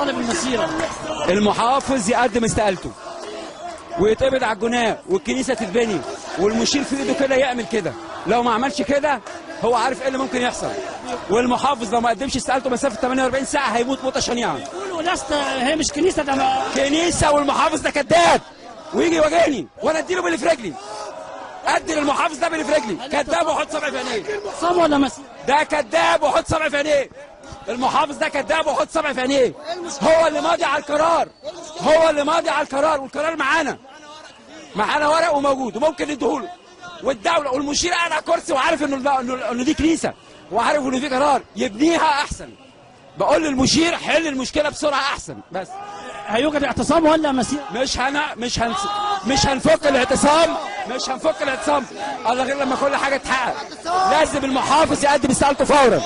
طالب المسيره؟ المحافظ يقدم استقالته ويتقبض على الجناه والكنيسه تتبني والمشير في ايده كده يعمل كده. لو ما عملش كده هو عارف ايه اللي ممكن يحصل. والمحافظ لو ما قدمش استقالته مسافه 48 ساعه هيموت موته شنيعه. يقولوا لست هي مش كنيسه، ده كنيسه والمحافظ ده كذاب ويجي يواجهني وانا اديله باللي في رجلي. ادي للمحافظ ده باللي في رجلي. كذاب وحط صبعي في عينيه. صام ولا مسيح؟ ده كذاب وحط صبعي في عينيه. المحافظ ده كذاب وحط صبعي في عينيه. هو اللي ماضي على القرار. هو اللي ماضي على القرار والقرار معانا ورق وموجود وممكن نديهوله. والدوله والمشير قاعد على كرسي وعارف انه دي كنيسه وعارف انه دي قرار يبنيها احسن. بقول للمشير حل المشكله بسرعه احسن. بس هيوجد اعتصام ولا مسيح؟ مش هنفك الاعتصام. الله غير لما كل حاجه تتحقق. لازم المحافظ يقدم استقالته فورا.